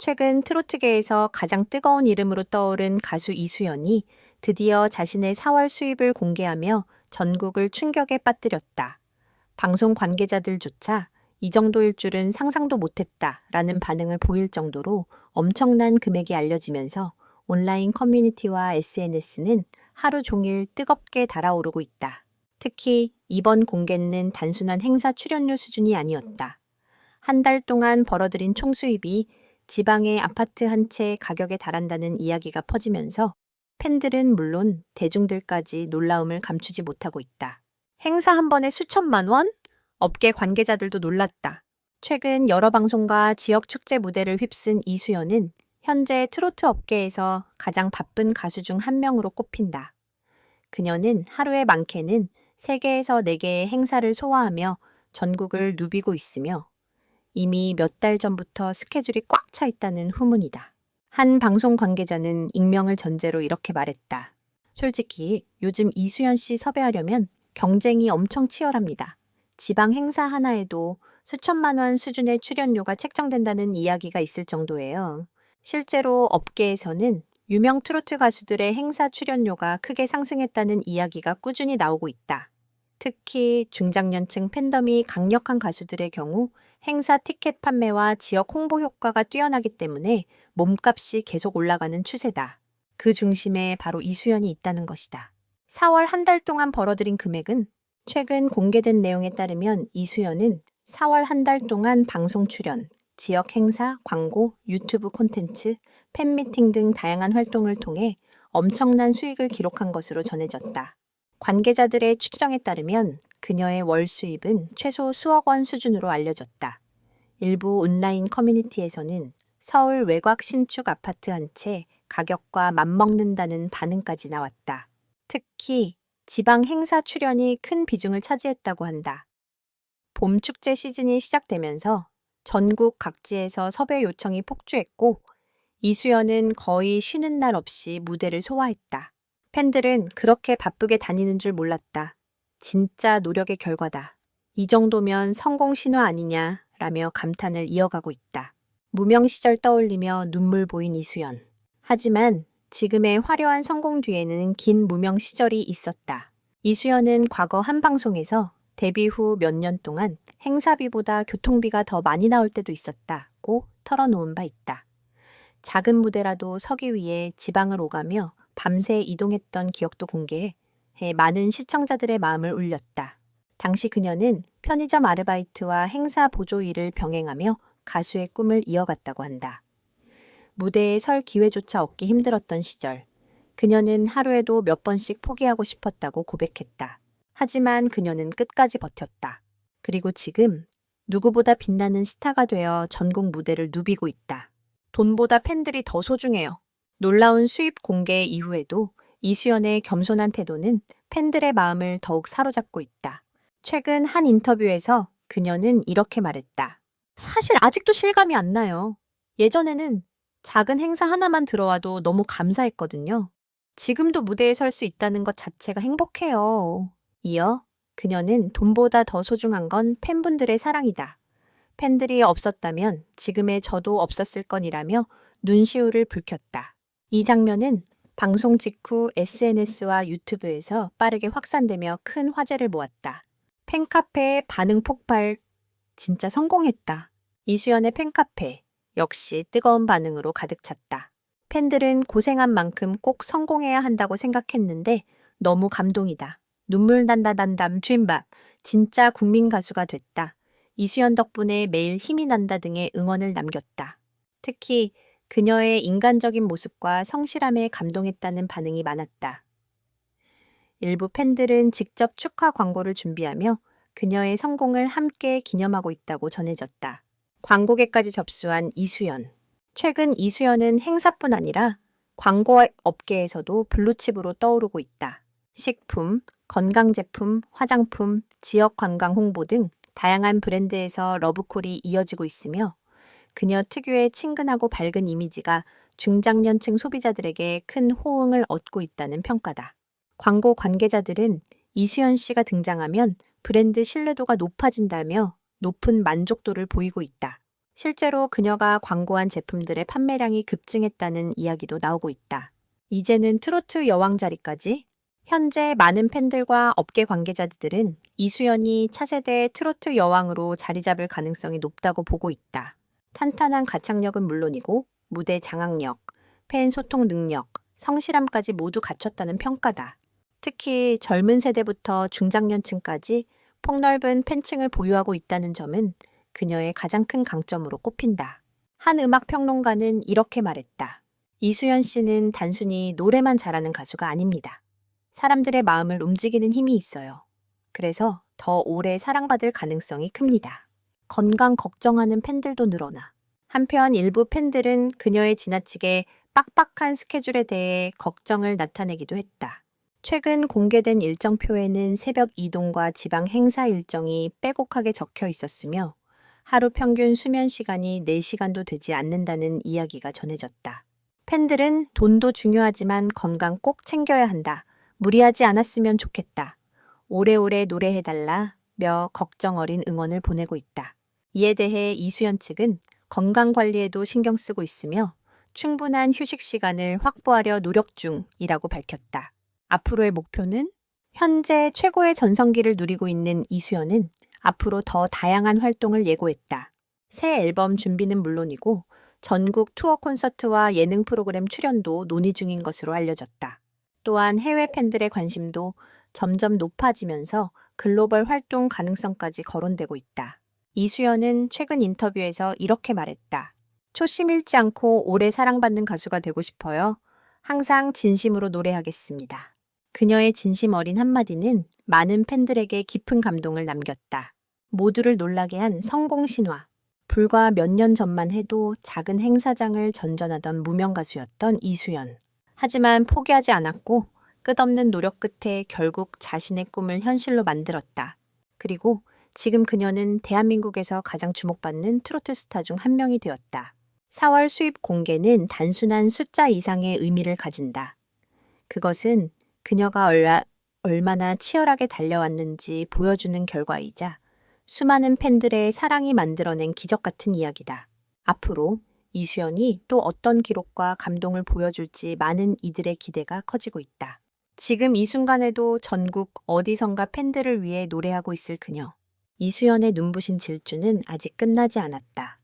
최근 트로트계에서 가장 뜨거운 이름으로 떠오른 가수 이수연이 드디어 자신의 4월 수입을 공개하며 전국을 충격에 빠뜨렸다. 방송 관계자들조차 이 정도일 줄은 상상도 못했다라는 반응을 보일 정도로 엄청난 금액이 알려지면서 온라인 커뮤니티와 SNS는 하루 종일 뜨겁게 달아오르고 있다. 특히 이번 공개는 단순한 행사 출연료 수준이 아니었다. 한 달 동안 벌어들인 총 수입이 지방의 아파트 한 채 가격에 달한다는 이야기가 퍼지면서 팬들은 물론 대중들까지 놀라움을 감추지 못하고 있다. 행사 한 번에 수천만 원? 업계 관계자들도 놀랐다. 최근 여러 방송과 지역 축제 무대를 휩쓴 이수연은 현재 트로트 업계에서 가장 바쁜 가수 중 한 명으로 꼽힌다. 그녀는 하루에 많게는 3개에서 4개의 행사를 소화하며 전국을 누비고 있으며 이미 몇 달 전부터 스케줄이 꽉 차 있다는 후문이다. 한 방송 관계자는 익명을 전제로 이렇게 말했다. 솔직히 요즘 이수연 씨 섭외하려면 경쟁이 엄청 치열합니다. 지방 행사 하나에도 수천만 원 수준의 출연료가 책정된다는 이야기가 있을 정도예요. 실제로 업계에서는 유명 트로트 가수들의 행사 출연료가 크게 상승했다는 이야기가 꾸준히 나오고 있다. 특히 중장년층 팬덤이 강력한 가수들의 경우 행사 티켓 판매와 지역 홍보 효과가 뛰어나기 때문에 몸값이 계속 올라가는 추세다. 그 중심에 바로 이수연이 있다는 것이다. 4월 한 달 동안 벌어들인 금액은 최근 공개된 내용에 따르면 이수연은 4월 한 달 동안 방송 출연, 지역 행사, 광고, 유튜브 콘텐츠, 팬미팅 등 다양한 활동을 통해 엄청난 수익을 기록한 것으로 전해졌다. 관계자들의 추정에 따르면 그녀의 월 수입은 최소 수억 원 수준으로 알려졌다. 일부 온라인 커뮤니티에서는 서울 외곽 신축 아파트 한 채 가격과 맞먹는다는 반응까지 나왔다. 특히 지방 행사 출연이 큰 비중을 차지했다고 한다. 봄 축제 시즌이 시작되면서 전국 각지에서 섭외 요청이 폭주했고 이수연은 거의 쉬는 날 없이 무대를 소화했다. 팬들은 그렇게 바쁘게 다니는 줄 몰랐다. 진짜 노력의 결과다. 이 정도면 성공 신화 아니냐 라며 감탄을 이어가고 있다. 무명 시절 떠올리며 눈물 보인 이수연. 하지만 지금의 화려한 성공 뒤에는 긴 무명 시절이 있었다. 이수연은 과거 한 방송에서 데뷔 후 몇 년 동안 행사비보다 교통비가 더 많이 나올 때도 있었다고 털어놓은 바 있다. 작은 무대라도 서기 위해 지방을 오가며 밤새 이동했던 기억도 공개해 많은 시청자들의 마음을 울렸다. 당시 그녀는 편의점 아르바이트와 행사 보조 일을 병행하며 가수의 꿈을 이어갔다고 한다. 무대에 설 기회조차 얻기 힘들었던 시절, 그녀는 하루에도 몇 번씩 포기하고 싶었다고 고백했다. 하지만 그녀는 끝까지 버텼다. 그리고 지금 누구보다 빛나는 스타가 되어 전국 무대를 누비고 있다. 돈보다 팬들이 더 소중해요. 놀라운 수입 공개 이후에도 이수연의 겸손한 태도는 팬들의 마음을 더욱 사로잡고 있다. 최근 한 인터뷰에서 그녀는 이렇게 말했다. 사실 아직도 실감이 안 나요. 예전에는 작은 행사 하나만 들어와도 너무 감사했거든요. 지금도 무대에 설 수 있다는 것 자체가 행복해요. 이어 그녀는 돈보다 더 소중한 건 팬분들의 사랑이다. 팬들이 없었다면 지금의 저도 없었을 건이라며 눈시울을 붉혔다. 이 장면은 방송 직후 SNS와 유튜브에서 빠르게 확산되며 큰 화제를 모았다. 팬카페의 반응 폭발, 진짜 성공했다. 이수연의 팬카페, 역시 뜨거운 반응으로 가득 찼다. 팬들은 고생한 만큼 꼭 성공해야 한다고 생각했는데 너무 감동이다. 눈물 난다 단담 주임밥, 진짜 국민 가수가 됐다. 이수연 덕분에 매일 힘이 난다 등의 응원을 남겼다. 특히 그녀의 인간적인 모습과 성실함에 감동했다는 반응이 많았다. 일부 팬들은 직접 축하 광고를 준비하며 그녀의 성공을 함께 기념하고 있다고 전해졌다. 광고계까지 접수한 이수연. 최근 이수연은 행사뿐 아니라 광고 업계에서도 블루칩으로 떠오르고 있다. 식품, 건강제품, 화장품, 지역 관광 홍보 등 다양한 브랜드에서 러브콜이 이어지고 있으며 그녀 특유의 친근하고 밝은 이미지가 중장년층 소비자들에게 큰 호응을 얻고 있다는 평가다. 광고 관계자들은 이수연 씨가 등장하면 브랜드 신뢰도가 높아진다며 높은 만족도를 보이고 있다. 실제로 그녀가 광고한 제품들의 판매량이 급증했다는 이야기도 나오고 있다. 이제는 트로트 여왕 자리까지? 현재 많은 팬들과 업계 관계자들은 이수연이 차세대 트로트 여왕으로 자리 잡을 가능성이 높다고 보고 있다. 탄탄한 가창력은 물론이고 무대 장악력, 팬 소통 능력, 성실함까지 모두 갖췄다는 평가다. 특히 젊은 세대부터 중장년층까지 폭넓은 팬층을 보유하고 있다는 점은 그녀의 가장 큰 강점으로 꼽힌다. 한 음악 평론가는 이렇게 말했다. 이수연 씨는 단순히 노래만 잘하는 가수가 아닙니다. 사람들의 마음을 움직이는 힘이 있어요. 그래서 더 오래 사랑받을 가능성이 큽니다. 건강 걱정하는 팬들도 늘어나. 한편 일부 팬들은 그녀의 지나치게 빡빡한 스케줄에 대해 걱정을 나타내기도 했다. 최근 공개된 일정표에는 새벽 이동과 지방 행사 일정이 빼곡하게 적혀 있었으며 하루 평균 수면 시간이 4시간도 되지 않는다는 이야기가 전해졌다. 팬들은 돈도 중요하지만 건강 꼭 챙겨야 한다. 무리하지 않았으면 좋겠다. 오래오래 노래해달라며 걱정 어린 응원을 보내고 있다. 이에 대해 이수연 측은 건강 관리에도 신경 쓰고 있으며 충분한 휴식 시간을 확보하려 노력 중이라고 밝혔다. 앞으로의 목표는 현재 최고의 전성기를 누리고 있는 이수연은 앞으로 더 다양한 활동을 예고했다. 새 앨범 준비는 물론이고 전국 투어 콘서트와 예능 프로그램 출연도 논의 중인 것으로 알려졌다. 또한 해외 팬들의 관심도 점점 높아지면서 글로벌 활동 가능성까지 거론되고 있다. 이수연은 최근 인터뷰에서 이렇게 말했다. 초심 잃지 않고 오래 사랑받는 가수가 되고 싶어요. 항상 진심으로 노래하겠습니다. 그녀의 진심 어린 한마디는 많은 팬들에게 깊은 감동을 남겼다. 모두를 놀라게 한 성공 신화. 불과 몇 년 전만 해도 작은 행사장을 전전하던 무명 가수였던 이수연. 하지만 포기하지 않았고 끝없는 노력 끝에 결국 자신의 꿈을 현실로 만들었다. 그리고 지금 그녀는 대한민국에서 가장 주목받는 트로트 스타 중 한 명이 되었다. 4월 수입 공개는 단순한 숫자 이상의 의미를 가진다. 그것은 그녀가 얼마나 치열하게 달려왔는지 보여주는 결과이자 수많은 팬들의 사랑이 만들어낸 기적 같은 이야기다. 앞으로 이수연이 또 어떤 기록과 감동을 보여줄지 많은 이들의 기대가 커지고 있다. 지금 이 순간에도 전국 어디선가 팬들을 위해 노래하고 있을 그녀. 이수연의 눈부신 질주는 아직 끝나지 않았다.